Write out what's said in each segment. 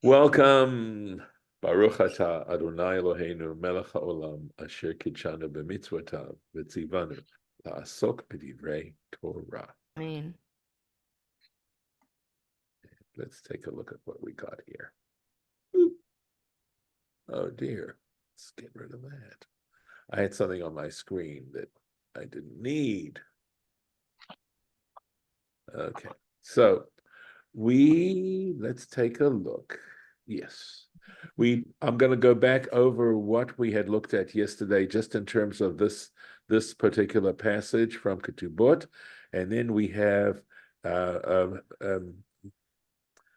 Welcome. Baruch atah Adonai Eloheinu melech haolam asher kitshanu b'mitzvotav v'tzivanu la'asok b'divrei Torah. mean, Let's take a look at what we got here. Oop. Oh dear. Let's get rid of that. I had something on my screen that I didn't need. Okay. So let's take a look. Yes. I'm going to go back over what we had looked at yesterday, just in terms of this particular passage from Ketubot, and then we have Baruch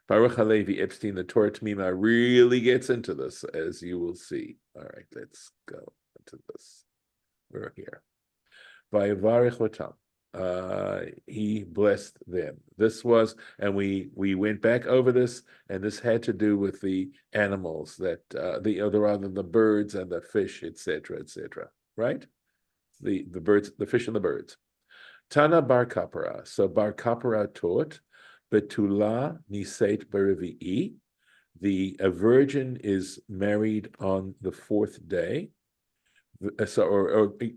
Halevi Epstein. The Torah Temimah really gets into this, as you will see. All right, let's go into this. We're here. Vivarech Otam. He blessed them. This was, and we went back over this, and this had to do with the animals that the birds and the fish, etc., etc. Right? The birds, the fish and the birds. Tana bar Kappara. So bar Kappara taught, betula niseit b'revi'i. A virgin is married on the fourth day.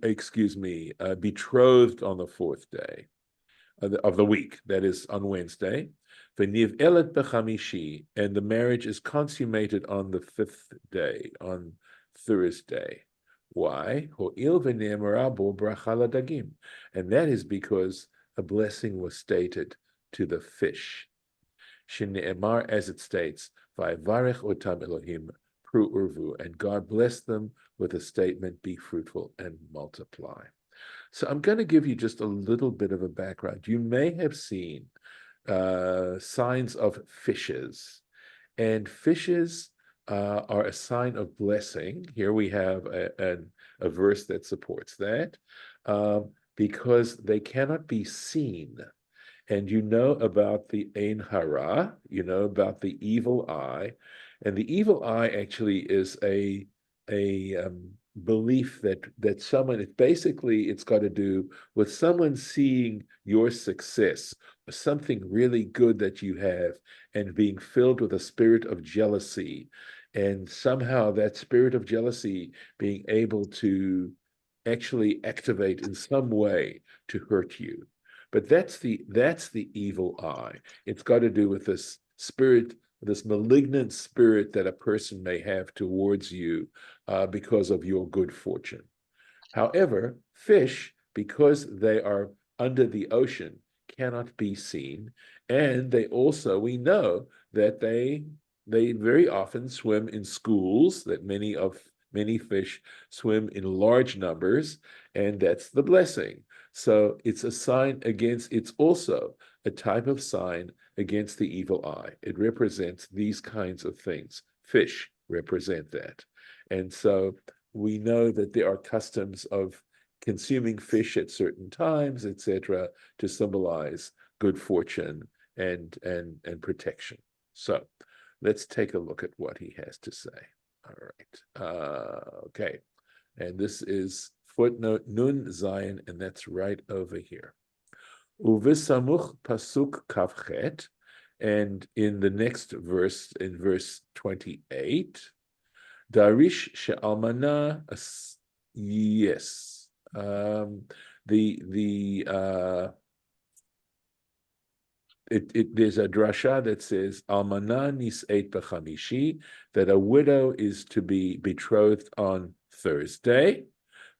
Excuse me, betrothed on the fourth day of the week, that is on Wednesday. V'niv elet b'chamishi, and the marriage is consummated on the fifth day, on Thursday. Why? Ho'il v'ne'emara bo bracha ladagim, and that is because a blessing was stated to the fish. Shene'emar, as it states, Vivarech otam Elohim pru urvu, and God blessed them with a statement, be fruitful and multiply. So I'm going to give you just a little bit of a background. You may have seen signs of fishes, and fishes are a sign of blessing. Here we have a verse that supports that, because they cannot be seen. And you know about the Ein Hara, you know about the evil eye, and the evil eye actually is a belief that someone, it's got to do with someone seeing your success, or something really good that you have, and being filled with a spirit of jealousy, and somehow that spirit of jealousy being able to actually activate in some way to hurt you. But that's the evil eye. It's got to do with this spirit, this malignant spirit that a person may have towards you because of your good fortune. However, fish, because they are under the ocean, cannot be seen, and we know that they very often swim in schools. That many fish swim in large numbers, and that's the blessing. So it's also a type of sign against the evil eye. It represents these kinds of things. Fish represent that. And so we know that there are customs of consuming fish at certain times, etc., to symbolize good fortune and protection. So let's take a look at what he has to say. All right. Okay. And this is footnote Nun Zion, and that's right over here. Uvisamuch pasuk kavchet, and in the next verse, in verse 28, Darish she'almana, yes. There's a drasha that says almana nis'et b'chamishi, that a widow is to be betrothed on Thursday,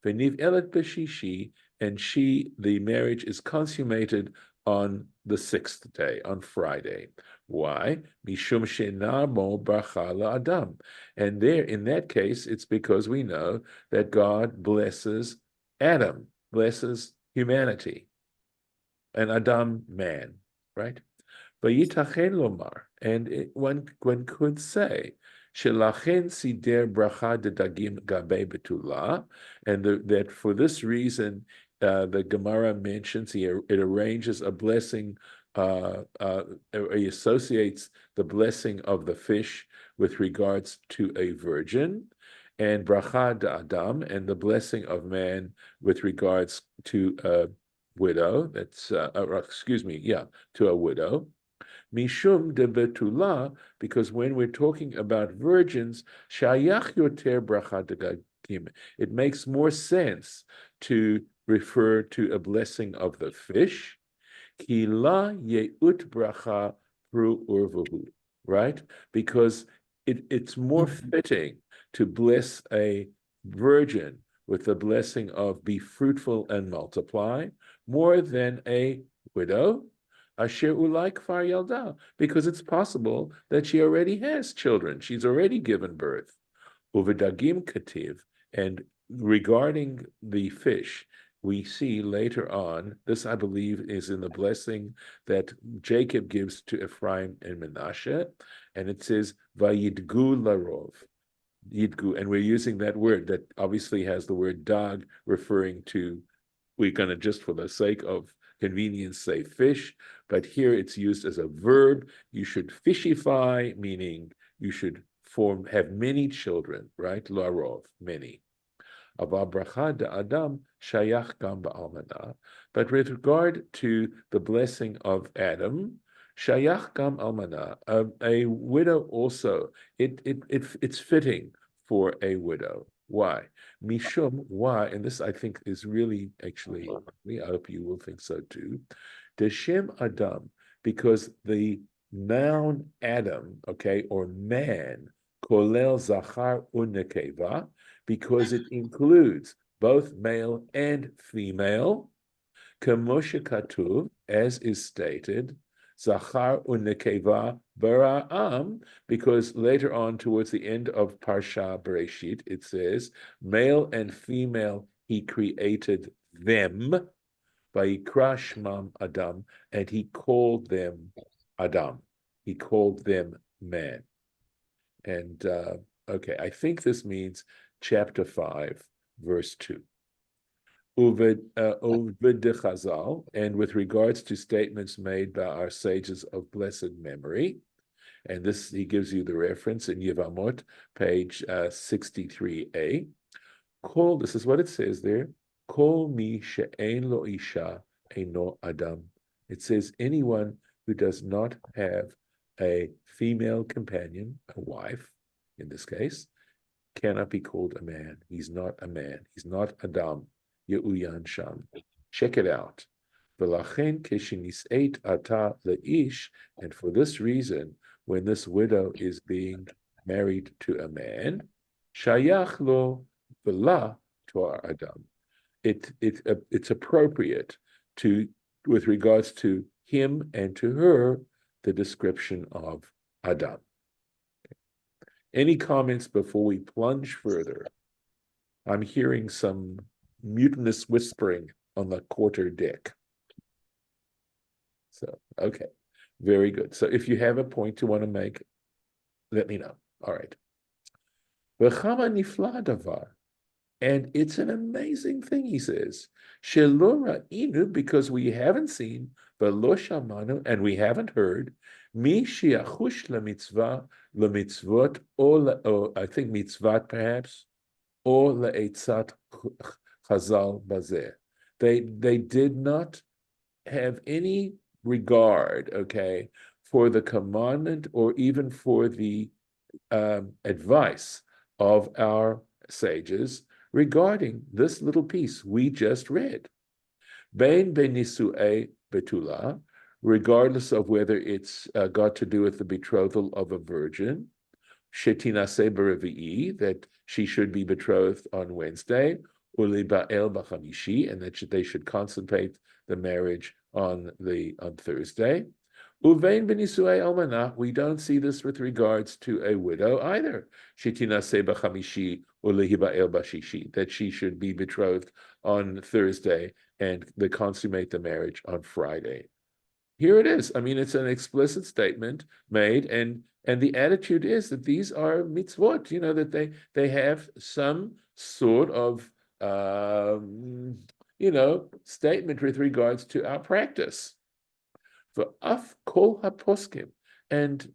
v'niv elet b'shishi, and the marriage is consummated on the sixth day, on Friday. Why? Mishum she'namo bracha la'adam, and there, in that case, it's because we know that God blesses Adam, blesses humanity, and Adam, man. Right? Vayitachen lomar, and one could say, shelachen sider bracha de dagim gabe betula, and that for this reason, the Gemara mentions here, it arranges a blessing, he associates the blessing of the fish with regards to a virgin, and bracha de Adam, and the blessing of man with regards to a widow, to a widow. Mishum de betula, because when we're talking about virgins, shayach yoter bracha dagagim, it makes more sense to refer to a blessing of the fish. Ki la yeut bracha pru urvuhu, right? Because it's more fitting to bless a virgin with the blessing of be fruitful and multiply more than a widow, asher ulai kfar yalda, because it's possible that she already has children. She's already given birth. Uvedagim kativ, and regarding the fish, we see later on, this I believe is in the blessing that Jacob gives to Ephraim and Menashe, and it says, Vayidgu larov. Yidgu, and we're using that word that obviously has the word dag referring to, we're going to just for the sake of convenience say fish, but here it's used as a verb. You should fishify, meaning you should have many children, right? Larov, many. Avabracha de Adam shayach gam ba'almana. But with regard to the blessing of Adam, shayach gam almana, a widow also, it's fitting for a widow. Why? Mishum, why? And this I think is really, actually, I hope you will think so too. Deshem Adam, because the noun Adam, okay, or man, kolel zachar unekeva, because it includes both male and female, kemoshe katuv, as is stated, zachar unekeva bara'am, because later on towards the end of Parsha Bereshit, it says, male and female he created them, vayikra shmam Adam, and he called them Adam. He called them man. And okay, I think this means chapter 5, verse 2. Uved de Chazal, and with regards to statements made by our sages of blessed memory, and this he gives you the reference in Yevamot, page 63a. Kol, this is what it says there. Kol mi she'en lo isha eino adam. It says anyone who does not have a female companion, a wife, in this case, cannot be called a man. He's not a man. He's not Adam. Ye'uyan sham. Check it out. V'lachen keshinis'eit ata le'ish, and for this reason, when this widow is being married to a man, shayach lo v'la to Adam. It's appropriate to, with regards to him and to her, the description of Adam. Any comments before we plunge further? I'm hearing some mutinous whispering on the quarter deck. So, okay, very good. So if you have a point you want to make, let me know. All right. V'chama nifla davar. And it's an amazing thing, he says. Shelo ra'inu, because we haven't seen, v'lo shamanu, and we haven't heard, mi shiachush lemitzvot, or I think mitzvat perhaps, or le'etzat chazal bazeh. They did not have any regard, okay, for the commandment or even for the advice of our sages regarding this little piece we just read. Bein benisu'e betula, regardless of whether it's got to do with the betrothal of a virgin, shetinase b'revi'i, that she should be betrothed on Wednesday, uli ba'el b'chamishi, and that they should consummate the marriage on Thursday. Uvein b'nisu'ei almanah, we don't see this with regards to a widow either. Shetinase b'chamishi ulehi ba'el b'shishi, that she should be betrothed on Thursday and they consummate the marriage on Friday. Here it is. I mean, it's an explicit statement made, and the attitude is that these are mitzvot, you know, that they have some sort of statement with regards to our practice. V'af kol haposkim, and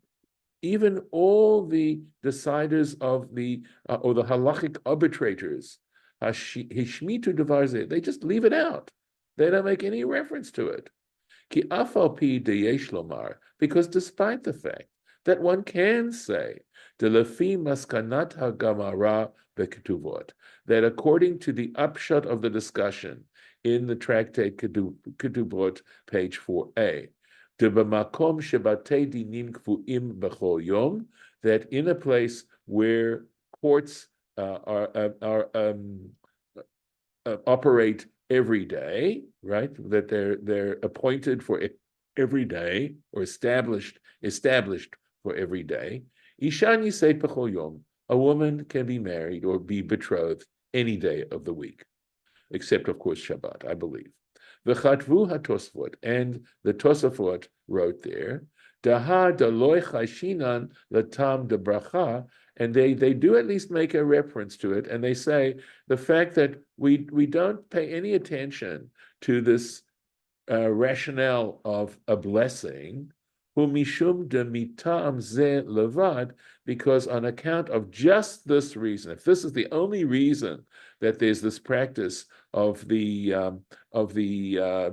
even all the deciders of the or the halachic arbitrators, hishmitu devar zeh, they just leave it out. They don't make any reference to it. Ki afal pi deyesh lomar, because despite the fact that one can say, delefi maskanat hagamara beketuvot, that according to the upshot of the discussion in the tractate Ketubot, page 4a, debamakom shebatei dinim kvuim bechol yom, that in a place where courts operate every day, right? That they're appointed for every day or established for every day. Ishan yisei bechol yom, a woman can be married or be betrothed any day of the week, except of course Shabbat, I believe. V'chatvu hatosfot, and the Tosafot wrote there, Daha daloi chayshinan latam de bracha, and they do at least make a reference to it, and they say the fact that we don't pay any attention to this rationale of a blessing, hu mishum de mitam ze levad, because on account of just this reason, if this is the only reason that there's this practice of the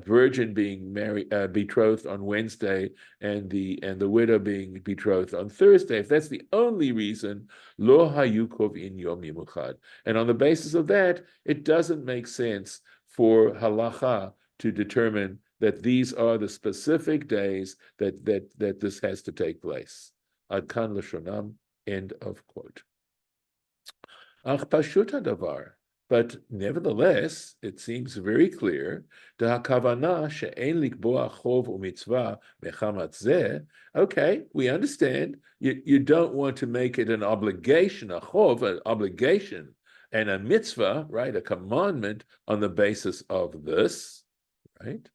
virgin being married, betrothed on Wednesday, and the widow being betrothed on Thursday, if that's the only reason, lo hayukov in yom yimuchad, and on the basis of that, it doesn't make sense for halacha to determine that these are the specific days that this has to take place. Ad kan lashonam, end of quote. Ach pashut hadavar, but nevertheless, it seems very clear, dehakavana she'en likboa chov u'mitzvah mechamat zeh. Okay, we understand. You don't want to make it an obligation, a chov, an obligation, and a mitzvah, right, a commandment on the basis of this, right?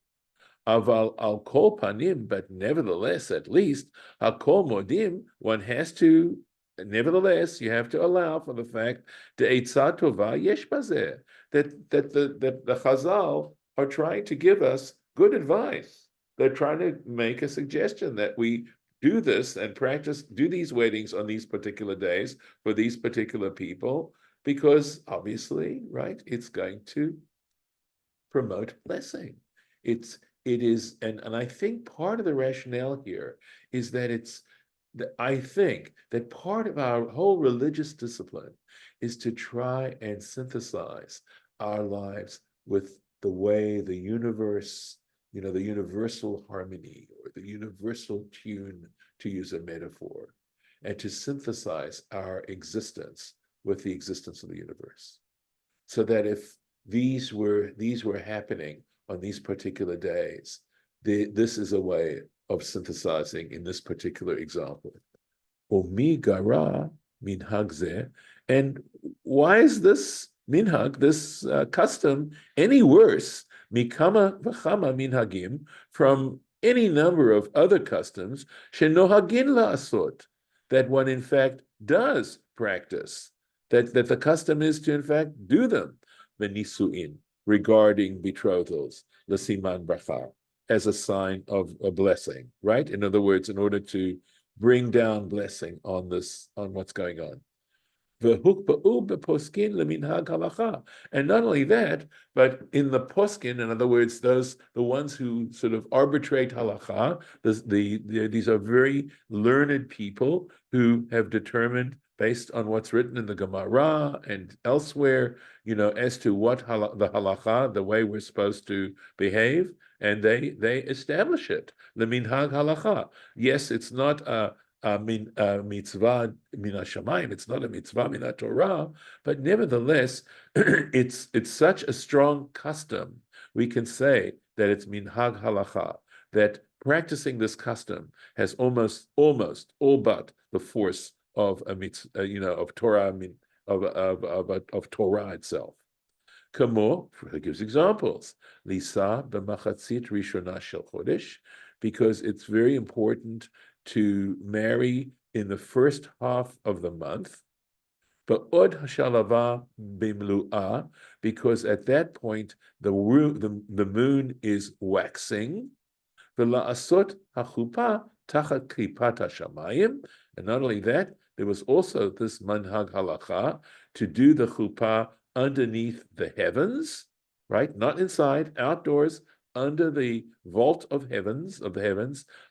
Aval al kol panim, but nevertheless, at least, al kol modim, one has to, nevertheless, you have to allow for the fact de'etzah tova yesh bazeh, that the Chazal are trying to give us good advice. They're trying to make a suggestion that we do this and do these weddings on these particular days for these particular people, because obviously, right, it's going to promote blessing. It is, and I think part of the rationale here is that I think that part of our whole religious discipline is to try and synthesize our lives with the way the universe, the universal harmony or the universal tune, to use a metaphor, and to synthesize our existence with the existence of the universe. So that if these were happening on these particular days, this is a way of synthesizing in this particular example. Omi gara minhag zeh, and why is this minhag, this custom, any worse mikama v'chama minhagim, from any number of other customs shenohagin la'asot, that one in fact does practice, that the custom is to in fact do them, benisuin, regarding betrothals, l'siman bracha, as a sign of a blessing, right? In other words, in order to bring down blessing on what's going on. And not only that, but in the poskin, in other words, the ones who sort of arbitrate halacha, these are very learned people who have determined, based on what's written in the Gemara and elsewhere, as to what the halacha, the way we're supposed to behave, and they establish it. The minhag halacha. Yes, it's not a mitzvah min hashamayim, it's not a mitzvah min Torah, but nevertheless, it's such a strong custom. We can say that it's minhag halacha, that practicing this custom has almost all but the force of a mitzvah, of Torah, of Torah itself. Kamo, he gives examples. Lisa b'machatzit rishona shel chodesh, because it's very important to marry in the first half of the month. But od hashalava bimlu'ah, because at that point the moon is waxing. V'la'asot hachupa tachat klipat hashamayim, and not only that, there was also this manhag halacha to do the chuppah underneath the heavens, right? Not inside, outdoors, under the vault of the heavens,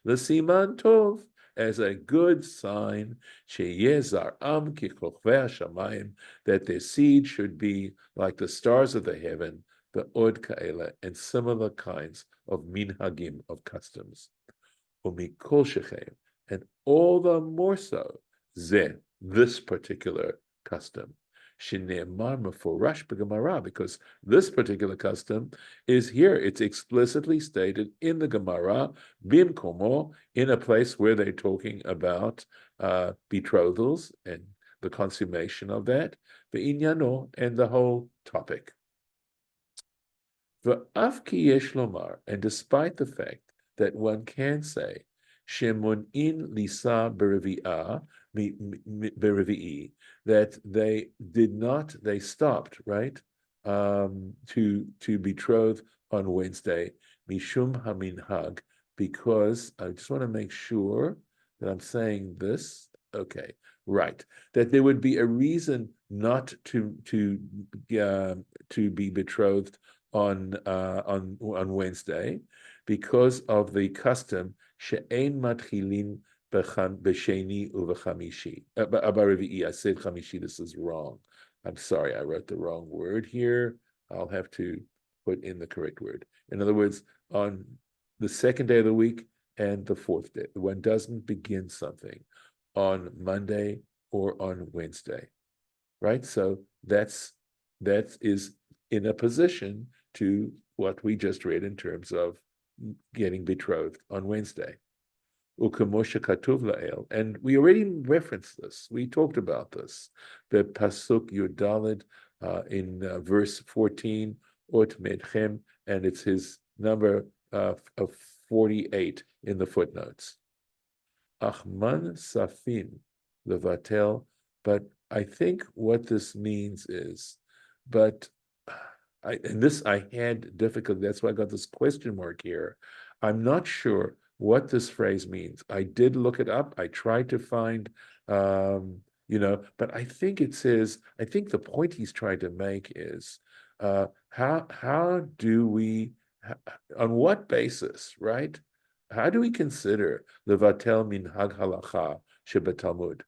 l'siman tov, as a good sign, sheyezaram kichochvei hashamayim, that their seed should be like the stars of the heaven, the od kaela, and similar kinds of minhagim, of customs. Umikol shechem, and all the more so, this particular custom. Shine'emar meforash b'Gemara, because this particular custom is here. It's explicitly stated in the Gemara, bimkomo, in a place where they're talking about betrothals and the consummation of that, ve'inyano, and the whole topic. V'af ki yesh lomar, and despite the fact that one can say, shemonin lisa berevi'ah, that they stopped, right, to betroth on Wednesday, mishum haminhag, because I just want to make sure that I'm saying this, okay, right, that there would be a reason not to be betrothed on Wednesday, because of the custom she'ein matchilin b'sheni uv'chamishi. B'revi'i, I said chamishi, this is wrong. I'm sorry, I wrote the wrong word here. I'll have to put in the correct word. In other words, on the second day of the week and the fourth day, one doesn't begin something on Monday or on Wednesday, right? So that is in a position to what we just read in terms of getting betrothed on Wednesday. And we already referenced this. We talked about this. The Pasuk Yudalid in verse 14, Ot Medchem, and it's his number of 48 in the footnotes. Achman Safin Levatel, but I think what this means is, and this I had difficulty, that's why I got this question mark here. I'm not sure what this phrase means. I did look it up. I tried to find, but I think it says, I think the point he's trying to make is, how do we, on what basis, right? How do we consider levatel minhag halacha shebetalmud?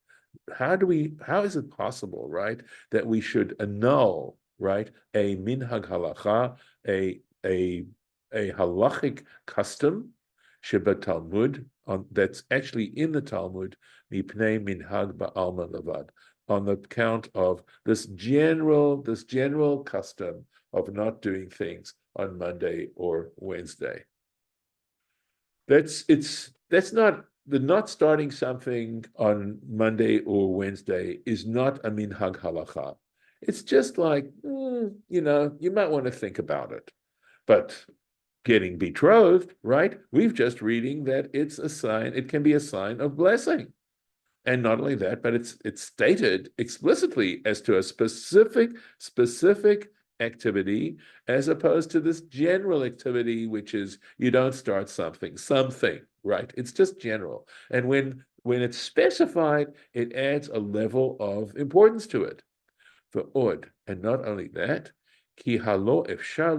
How is it possible, right, that we should annul, right, a minhag halacha, a halachic custom, Sheba Talmud, that's actually in the Talmud, mipnei minhag ba'alma levad, on the count of this general custom of not doing things on Monday or Wednesday. That's not starting something on Monday or Wednesday is not a minhag halacha. It's just like, you might want to think about it. But getting betrothed, right? We've just reading that it's a sign, it can be a sign of blessing. And not only that, but it's stated explicitly as to a specific activity, as opposed to this general activity, which is you don't start something, right? It's just general. And when it's specified, it adds a level of importance to it. For od, and not only that, ki halo efshar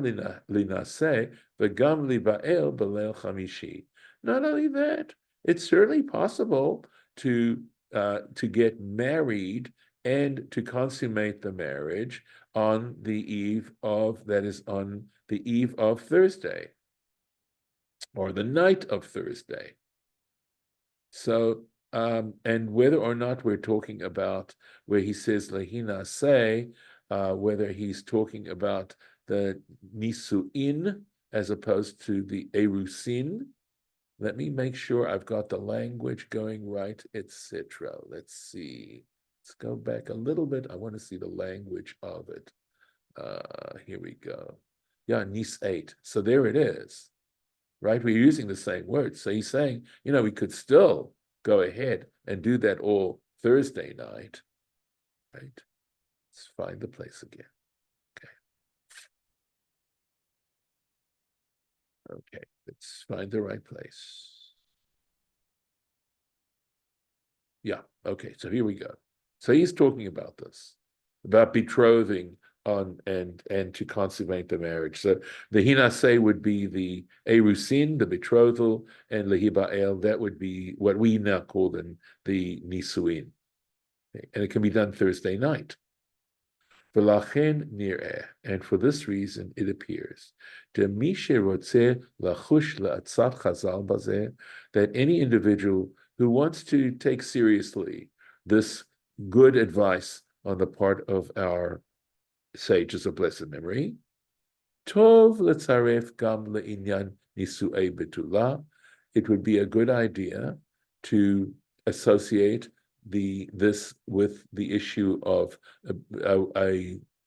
linaseh v'gam liba'el b'leil chamishi. Not only that, it's certainly possible to get married and to consummate the marriage on the eve of Thursday, or the night of Thursday. So, and whether or not we're talking about where he says lehina say, whether he's talking about the nisuin as opposed to the erusin. Let me make sure I've got the language going right, etc. Let's see. Let's go back a little bit. I want to see the language of it. Here we go. Yeah, nis 8. So there it is, right? We're using the same word. So he's saying, we could still go ahead and do that all Thursday night, right? Let's find the place again. Okay, let's find the right place. Yeah, okay, so here we go. So he's talking about this, about betrothing on and to consummate the marriage. So the hinase would be the erusin, the betrothal, and lehiba'el, that would be what we now call them the nisuin. Okay. And it can be done Thursday night. V'lachen nireh, and for this reason it appears, that any individual who wants to take seriously this good advice on the part of our sages of blessed memory, tov letzaref gam le'inyan nisu'ei betula, it would be a good idea to associate this with the issue of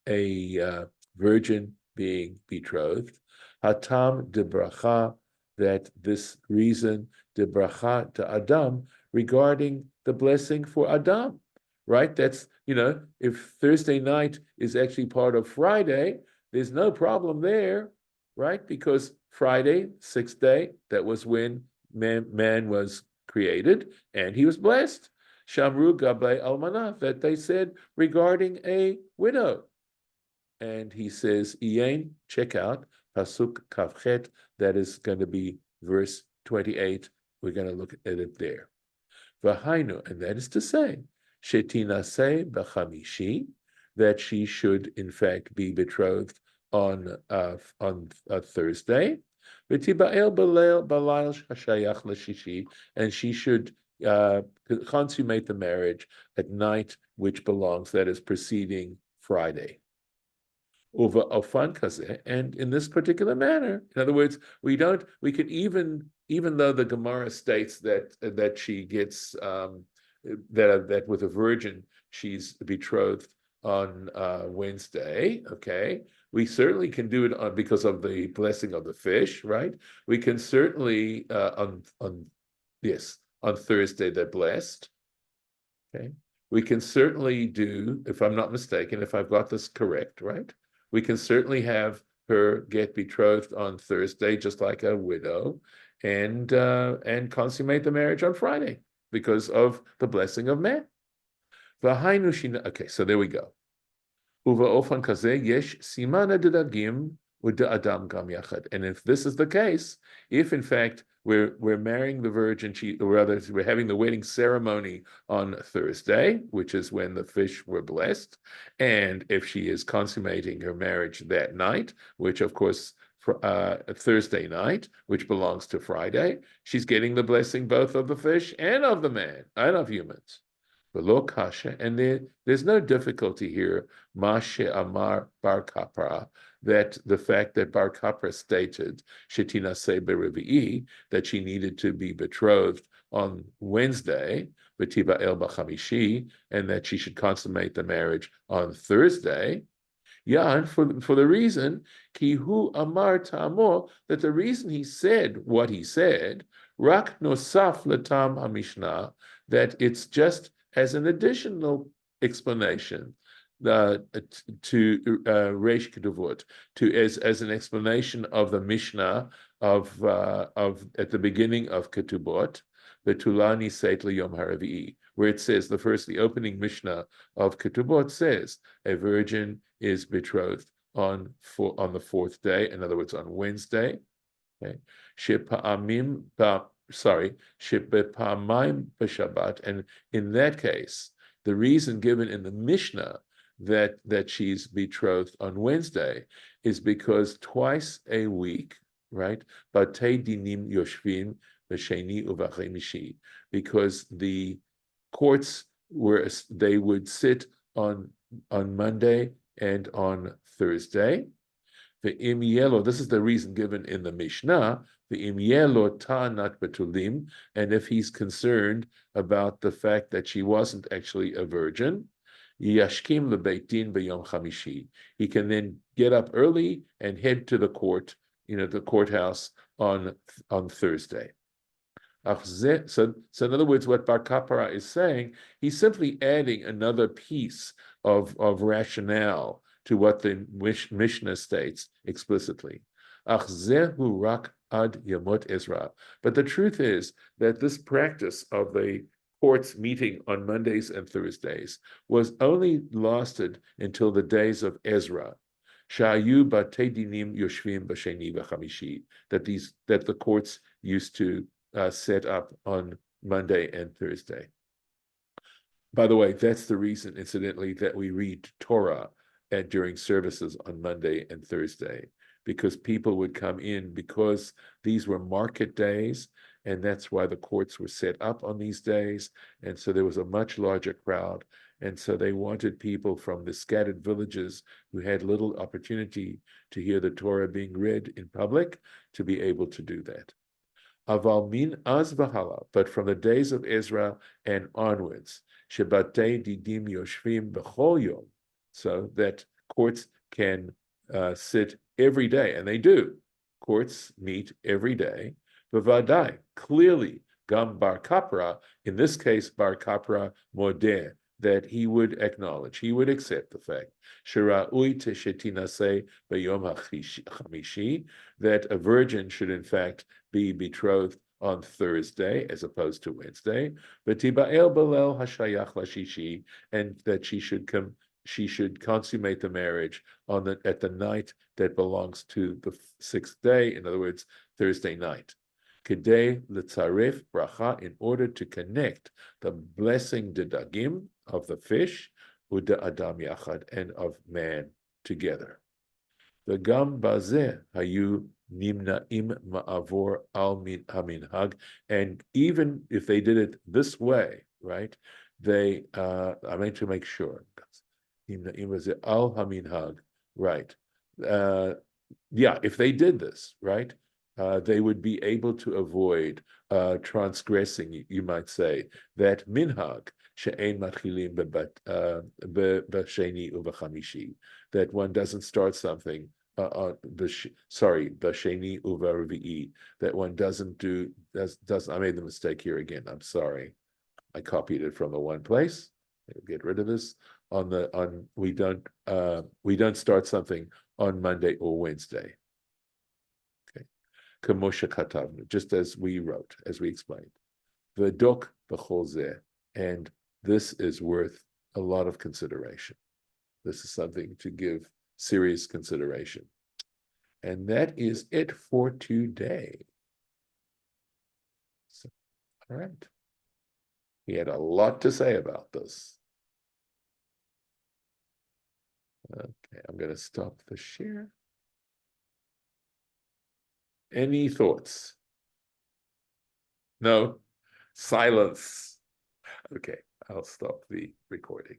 a virgin being betrothed. Hatam de bracha, that this reason de bracha de Adam, regarding the blessing for Adam, right? That's, if Thursday night is actually part of Friday, there's no problem there, right? Because Friday, sixth day, that was when man was created, and he was blessed. Shamru Gabe Almanah, that they said regarding a widow. And he says, Iyen, check out, Pasuk Kavchet, that is going to be verse 28. We're going to look at it there. Vahainu, and that is to say, Shetinase B'chamishi, that she should in fact be betrothed on Thursday. V'tiba'el b'layl hashayach l'shishi, and she should consummate the marriage at night which belongs, that is preceding Friday. Uva ofan kazeh, and in this particular manner. In other words, we could even though the Gemara states that she gets that with a virgin she's betrothed on Wednesday, okay, we certainly can do it because of the blessing of the fish, right? We can certainly on Thursday they're blessed. Okay. We can certainly do, if I'm not mistaken, if I've got this correct, right? We can certainly have her get betrothed on Thursday, just like a widow, and consummate the marriage on Friday because of the blessing of man. Okay, so there we go. And if this is the case, if in fact we're marrying the virgin, or rather we're having the wedding ceremony on Thursday, which is when the fish were blessed, and if she is consummating her marriage that night, which of course Thursday night, which belongs to Friday, she's getting the blessing both of the fish and of the man and of humans. Below kasha, and there's no difficulty here. Mashe Amar Bar Kappara, that the fact that Bar Kappara stated Shetina Sebe Revi'i, that she needed to be betrothed on Wednesday, V'tiba El B'chamishi, and that she should consummate the marriage on Thursday. Yeah, and for the reason Kihu Amar Ta'amo, that the reason he said what he said, Rak Nosaf Latam HaMishnah, that it's just as an additional explanation to Reish Keduvot, as an explanation of the Mishnah of at the beginning of Ketubot, Betulani Seit Yom Haravi'i, where it says the opening Mishnah of Ketubot says a virgin is betrothed on the fourth day, in other words, on Wednesday. Okay, Shepa'amim Shepa'amaim b'Shabbat, and in that case, the reason given in the Mishnah that she's betrothed on Wednesday is because twice a week, right? Batei dinim yoshvim b'sheni uv'chemishi, because the courts they would sit on Monday and on Thursday. Ve'im yelo, this is the reason given in the Mishnah. Ve'im yelo ta'anat betulim, and if he's concerned about the fact that she wasn't actually a virgin, yashkim lebeit din b'yom chamishi, he can then get up early and head to the court, the courthouse on Thursday. So in other words, what Bar Kappara is saying, he's simply adding another piece of rationale to what the Mishnah states explicitly. But the truth is that this practice of the courts meeting on Mondays and Thursdays was only lasted until the days of Ezra. Shayu batei dinim yoshvim b'sheni v'chamishi, that the courts used to set up on Monday and Thursday. By the way, that's the reason, incidentally, that we read Torah during services on Monday and Thursday, because people would come in because these were market days, and that's why the courts were set up on these days. And so there was a much larger crowd. And so they wanted people from the scattered villages who had little opportunity to hear the Torah being read in public to be able to do that. Aval min az v'hala, but from the days of Ezra and onwards, shebatei didim yoshvim b'chol yom, so that courts can sit every day, and they do. Courts meet every day. B'vadai, clearly, gam bar Kappara, in this case, bar Kappara modeh, that he would acknowledge, he would accept the fact, shira'ui teshetinaseh b'yom ha'chamishi, that a virgin should in fact be betrothed on Thursday as opposed to Wednesday, but tiba'el belel hashayach lashishi, and that she should consummate the marriage at the night that belongs to the sixth day, in other words, Thursday night. Kedei l'tzaref bracha, in order to connect the blessing dedagim of the fish, uda adam yachad, and of man together. The gam bazeh hayu nimnaim ma'avor al haminhag, and even if they did it this way, right? They, I meant to make sure. Nimnaim bazeh al haminhag, right? Yeah, if they did this, right? They would be able to avoid transgressing, you might say, that minhag she'ein matchilim b'sheni u'b'chamishi, that one doesn't start something b'sheni u'v'revi'i, that one doesn't do. I made the mistake here again. I'm sorry. I copied it from the one place. I'll get rid of this. We don't start something on Monday or Wednesday. Just as we wrote, as we explained. V'dok b'chol zeh, and this is worth a lot of consideration. This is something to give serious consideration. And that is it for today. So, all right. He had a lot to say about this. Okay, I'm going to stop the share. Any thoughts? No? Silence. Okay, I'll stop the recording.